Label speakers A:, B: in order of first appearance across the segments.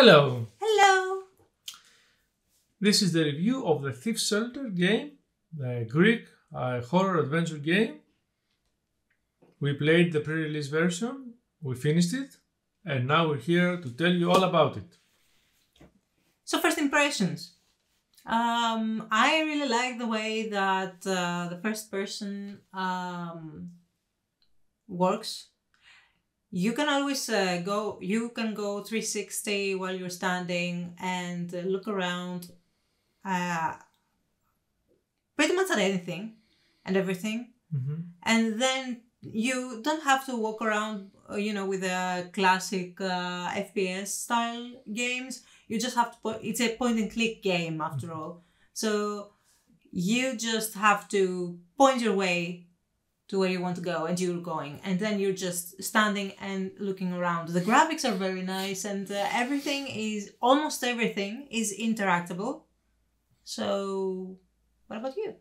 A: Hello!
B: Hello!
A: This is the review of the Thief Shelter game, the Greek horror adventure game. We played the pre-release version, we finished it, and now we're here to tell you all about it.
B: So first impressions. I really like the way that the first person works. You can always go 360 while you're standing and look around pretty much at anything and everything.
A: Mm-hmm.
B: And then you don't have to walk around, with a classic FPS style games. You just have to it's a point and click game after all. So you just have to point your way to where you want to go and you're going. And then you're just standing and looking around. The graphics are very nice and almost everything is interactable. So what about you?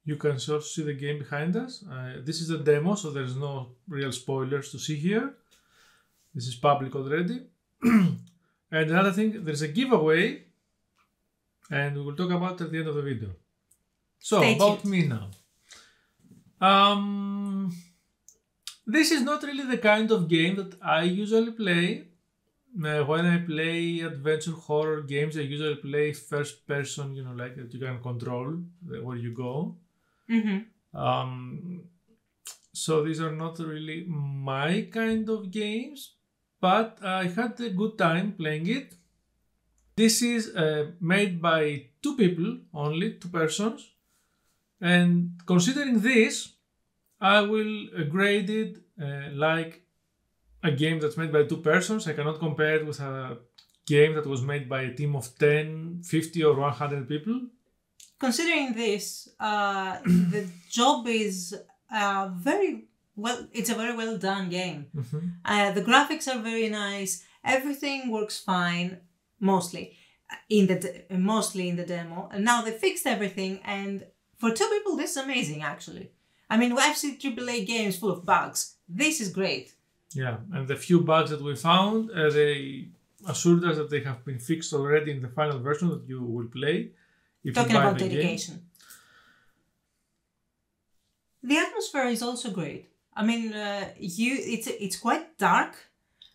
A: You can sort of see the game behind us. This is a demo, so there's no real spoilers to see here. This is public already. And another thing, there's a giveaway, and we will talk about it at the end of the video. So, about me now. This is not really the kind of game that I usually play. When I play adventure horror games, I usually play first person, like that you can control where you go.
B: Mm-hmm.
A: So these are not really my kind of games, but I had a good time playing it. This is made by two people only, two persons. And considering this, I will grade it like a game that's made by two persons. I cannot compare it with a game that was made by a team of 10, 50 or 100 people.
B: Considering this, the job is it's a very well done game.
A: Mm-hmm.
B: The graphics are very nice. Everything works fine, mostly in the demo. And now they fixed everything, and for two people, this is amazing, actually. I mean, I've seen AAA games full of bugs. This is great.
A: Yeah, and the few bugs that we found, they assured us that they have been fixed already in the final version that you will play.
B: Talking about dedication. The atmosphere is also great. I mean, it's quite dark,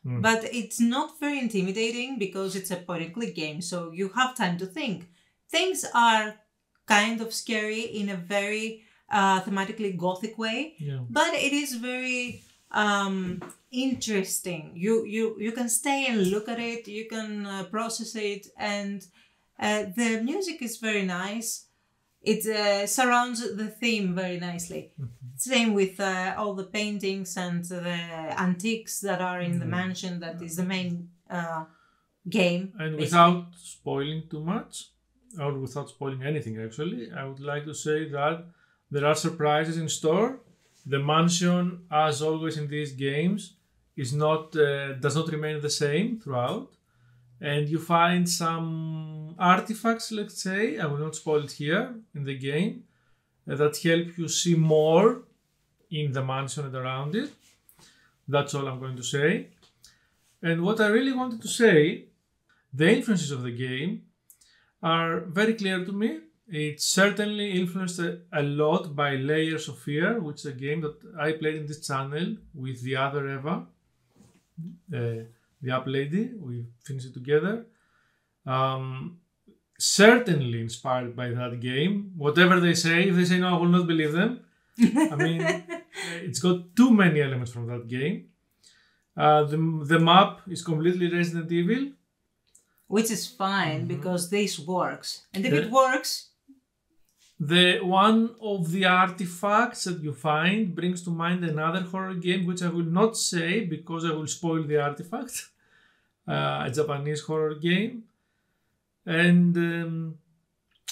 B: but it's not very intimidating because it's a point-and-click game, so you have time to think. Things are kind of scary in a very thematically gothic way, but it is very interesting. You can stay and look at it, you can process it, and the music is very nice. It surrounds the theme very nicely. Same with all the paintings and the antiques that are in the mansion that is the main game.
A: And without spoiling too much, or without spoiling anything actually, I would like to say that there are surprises in store. The mansion, as always in these games, does not remain the same throughout. And you find some artifacts, let's say, I will not spoil it here in the game, that help you see more in the mansion and around it. That's all I'm going to say. And what I really wanted to say, the influences of the game are very clear to me. It's certainly influenced a lot by Layers of Fear, which is a game that I played in this channel with the other Eva, the Up Lady. We finished it together. Certainly inspired by that game. Whatever they say, if they say no, I will not believe them. I mean, it's got too many elements from that game. The map is completely Resident Evil.
B: Which is fine because this works. And if it works...
A: One of the artifacts that you find brings to mind another horror game, which I will not say because I will spoil the artifact. A Japanese horror game. And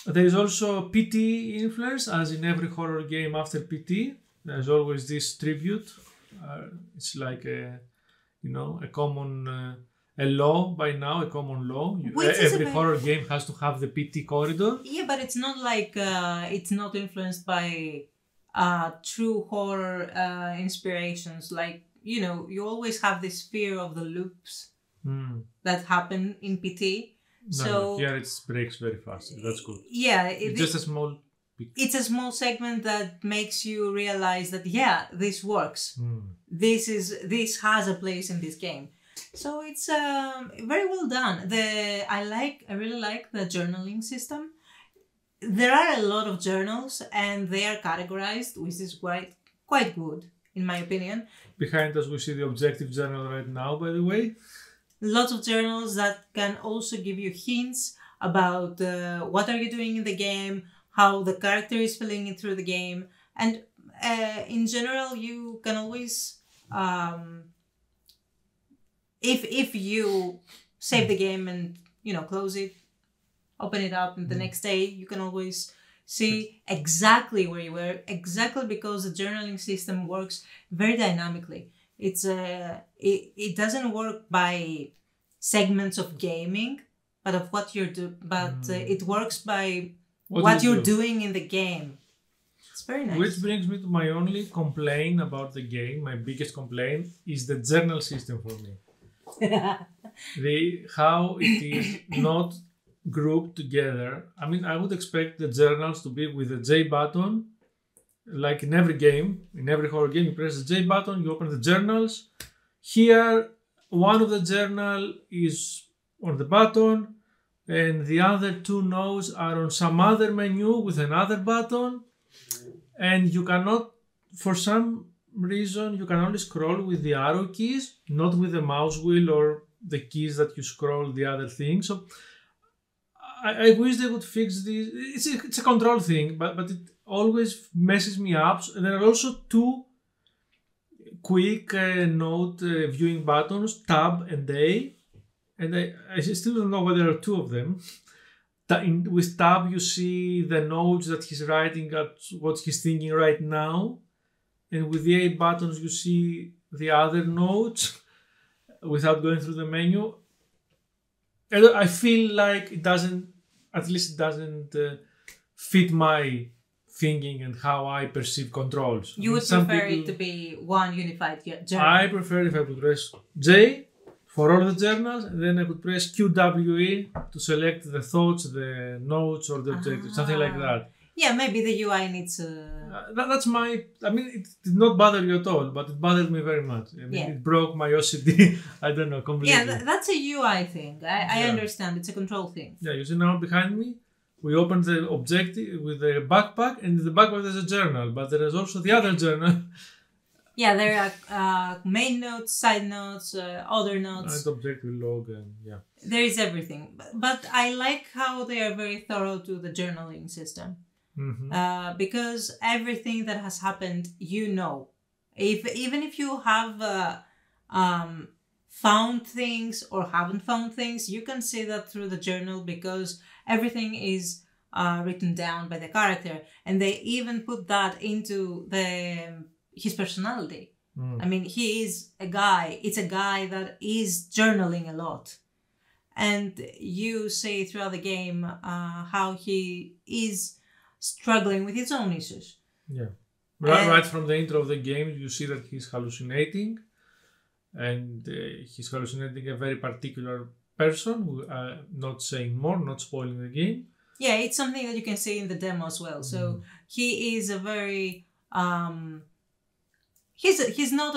A: there is also PT influence, as in every horror game after PT. There's always this tribute. It's like a common... a law by now, a common law. Every horror game has to have the PT corridor.
B: Yeah, but it's not like it's not influenced by true horror inspirations. Like, you always have this fear of the loops that happen in PT.
A: No, here it breaks very fast. That's good.
B: Yeah,
A: It's just a small.
B: It's a small segment that makes you realize that this works. This has a place in this game. So it's very well done. I really like the journaling system. There are a lot of journals and they are categorized, which is quite good in my opinion.
A: Behind us we see the objective journal right now, by the way.
B: Lots of journals that can also give you hints about what are you doing in the game, how the character is feeling it through the game, and in general you can always if you save the game and close it, open it up, and the next day you can always see exactly where you were, exactly because the journaling system works very dynamically. It doesn't work by segments of gaming, but of what you're doing. But it works by what you're doing in the game. It's very nice.
A: Which brings me to my only complaint about the game. My biggest complaint is the journal system for me. How it is not grouped together. I mean, I would expect the journals to be with the J button, like in every game, in every horror game. You press the J button, you open the journals. Here, one of the journal is on the button, and the other two nodes are on some other menu with another button, and you cannot, for some reason, you can only scroll with the arrow keys, not with the mouse wheel or the keys that you scroll the other thing. So I wish they would fix this. It's a control thing, but it always messes me up. There are also two quick note viewing buttons, tab and A, and I still don't know whether there are two of them. With tab you see the notes that he's writing at what he's thinking right now, and with the A buttons you see the other notes without going through the menu. I feel like it doesn't fit my thinking and how I perceive controls.
B: You would prefer it to be one unified journal?
A: I prefer if I could press J for all the journals, and then I could press QWE to select the thoughts, the notes, or the objectives, something like that.
B: Yeah, maybe the UI needs
A: that's my... I mean, it did not bother you at all, but it bothered me very much. I mean, it broke my OCD, I don't know, completely.
B: Yeah, that's a UI thing. I understand. It's a control thing.
A: Yeah, you see now behind me, we opened the objective with the backpack, and in the backpack there's a journal, but there is also the other journal.
B: Yeah, there are main notes, side notes, other notes.
A: And objective log, and yeah. There
B: is everything. But I like how they are very thorough to the journaling system. Mm-hmm. Because everything that has happened, even if you have found things or haven't found things, you can see that through the journal because everything is written down by the character, and they even put that into his personality. I mean, he is a guy. It's a guy that is journaling a lot, and you see throughout the game how he is struggling with his own issues. Yeah.
A: Right from the intro of the game, you see that he's hallucinating, and he's hallucinating a very particular person, not saying more, not spoiling the game.
B: Yeah, it's something that you can see in the demo as well. So he is a very he's not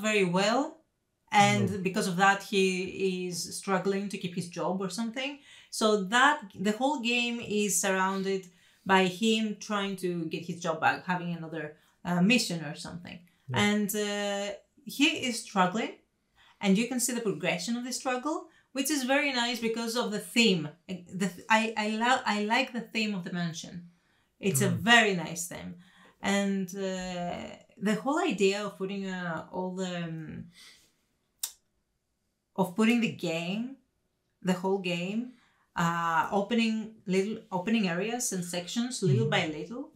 B: very well, and because of that he is struggling to keep his job or something. So that the whole game is surrounded by him trying to get his job back, having another mission or something. Yeah. And he is struggling, and you can see the progression of the struggle, which is very nice because of the theme. I like the theme of the mansion. It's a very nice theme, and the whole idea of putting the whole game, opening areas and sections little by little.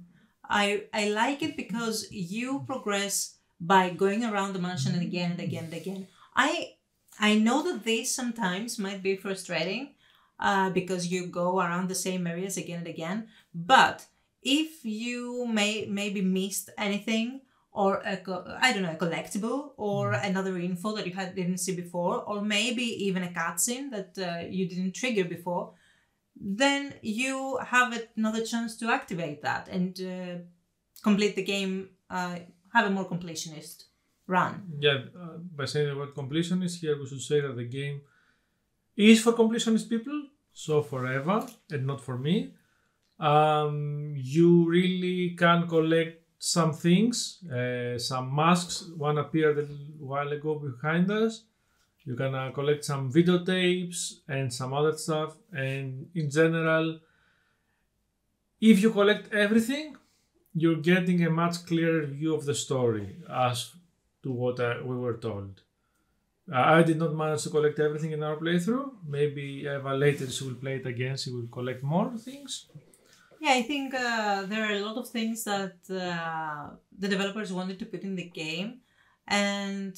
B: I like it because you progress by going around the mansion and again and again and again. I know that this sometimes might be frustrating because you go around the same areas again and again. But if you maybe missed anything, or I don't know, a collectible, or another info that you didn't see before, or maybe even a cutscene that you didn't trigger before, then you have another chance to activate that and complete the game, have a more completionist run.
A: Yeah, by saying the word completionist here, we should say that the game is for completionist people, so forever, and not for me. You really can collect some things, some masks. One appeared a while ago behind us. You can collect some videotapes and some other stuff. And in general, if you collect everything, you're getting a much clearer view of the story as to what we were told. I did not manage to collect everything in our playthrough. Maybe Eva later she will play it again. She will collect more things.
B: Yeah, I think there are a lot of things that the developers wanted to put in the game, and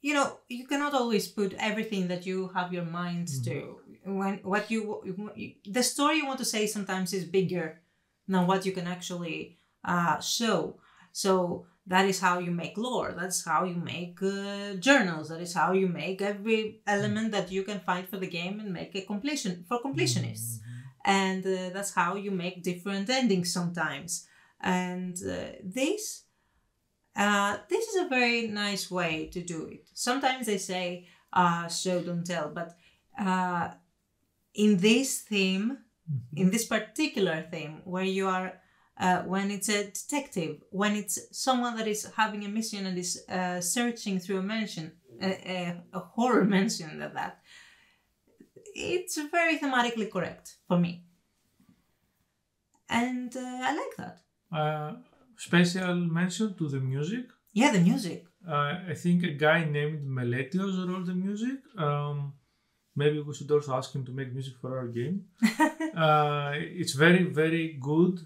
B: you know, you cannot always put everything that you have your mind to. When the story you want to say sometimes is bigger than what you can actually show. So that is how you make lore. That's how you make journals. That is how you make every element that you can find for the game and make a completion for completionists. And that's how you make different endings sometimes. And this is a very nice way to do it. Sometimes they say show don't tell, but in this theme, in this particular theme, where you are when it's a detective, when it's someone that is having a mission and is searching through a horror mansion, that it's very thematically correct for me. And I like that.
A: Special mention to the music.
B: Yeah, the music.
A: I think a guy named Meletios wrote the music. Maybe we should also ask him to make music for our game. It's very, very good.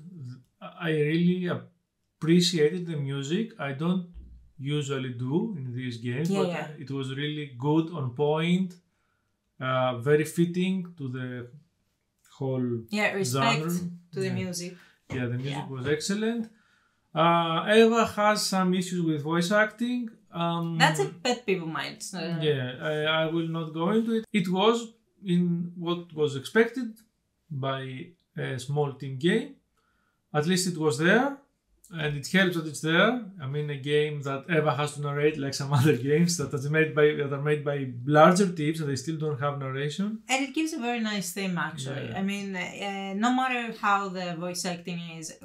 A: I really appreciated the music. I don't usually do in these games, but it was really good, on point, very fitting to the whole
B: respect
A: genre.
B: To the music.
A: Yeah, the music was excellent. Eva has some issues with voice acting.
B: That's a pet peeve of mine.
A: I will not go into it. It was in what was expected by a small team game. At least it was there, and it helps that it's there. I mean, a game that Eva has to narrate, like some other games that are made by larger teams and they still don't have narration.
B: And it gives a very nice theme, actually. Yeah. I mean, no matter how the voice acting is,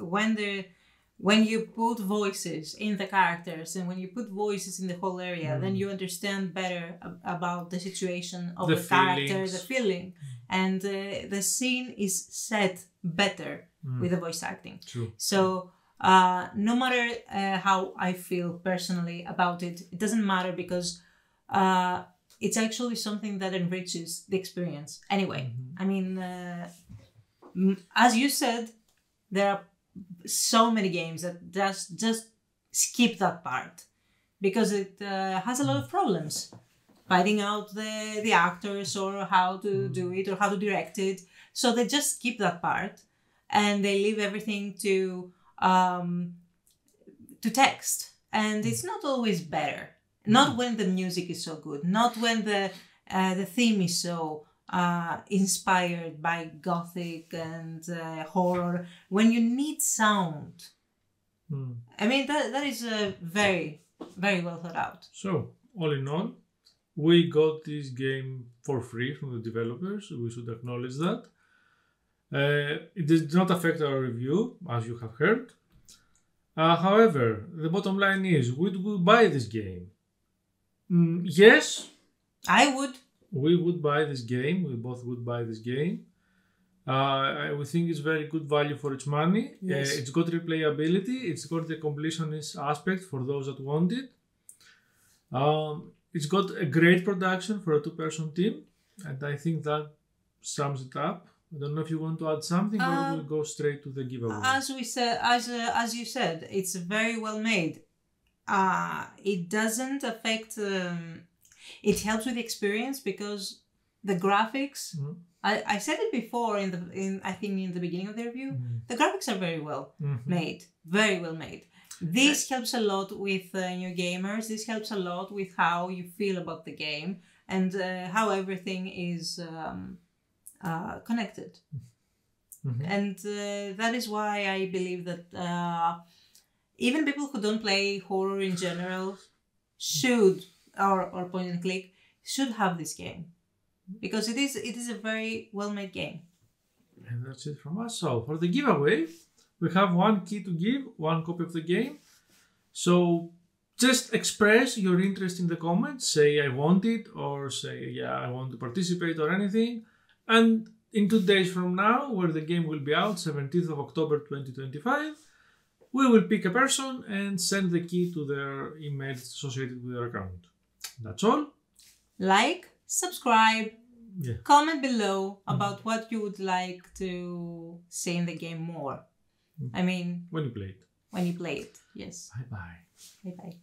B: when you put voices in the characters and when you put voices in the whole area, then you understand better about the situation of the character, the feeling, and the scene is set better with the voice acting.
A: True.
B: So no matter how I feel personally about it, it doesn't matter, because it's actually something that enriches the experience. Anyway, I mean, as you said, there are so many games that just skip that part because it has a lot of problems finding out the actors or how to do it or how to direct it. So they just skip that part and they leave everything to text. And it's not always better. Not when the music is so good. Not when the theme is so inspired by gothic and horror. When you need sound. I mean, that is very, very well thought out.
A: So, all in all, we got this game for free from the developers. We should acknowledge that. It did not affect our review, as you have heard. However, the bottom line is, would we buy this game? Yes.
B: I would.
A: We would buy this game. We both would buy this game. We think it's very good value for its money.
B: Yes.
A: It's got replayability. It's got the completionist aspect for those that want it. It's got a great production for a two-person team. And I think that sums it up. I don't know if you want to add something or we'll go straight to the giveaway.
B: As we said, as you said, it's very well made. It doesn't affect. It helps with the experience because the graphics. I said it before I think in the beginning of the review. The graphics are very well made, very well made. This helps a lot with new gamers. This helps a lot with how you feel about the game and how everything is connected.
A: Mm-hmm.
B: And that is why I believe that even people who don't play horror in general should, or point and click, should have this game. Because it is a very well-made game.
A: And that's it from us. So for the giveaway, we have one key to give, one copy of the game. So just express your interest in the comments. Say I want it, or say yeah, I want to participate, or anything. And in 2 days from now, where the game will be out, 17th of October 2025, we will pick a person and send the key to their email associated with their account. That's all.
B: Like, subscribe,
A: Yeah.
B: comment below about what you would like to see in the game more. I mean,
A: When you play it.
B: when you play it. Yes.
A: Bye-bye.
B: Bye-bye.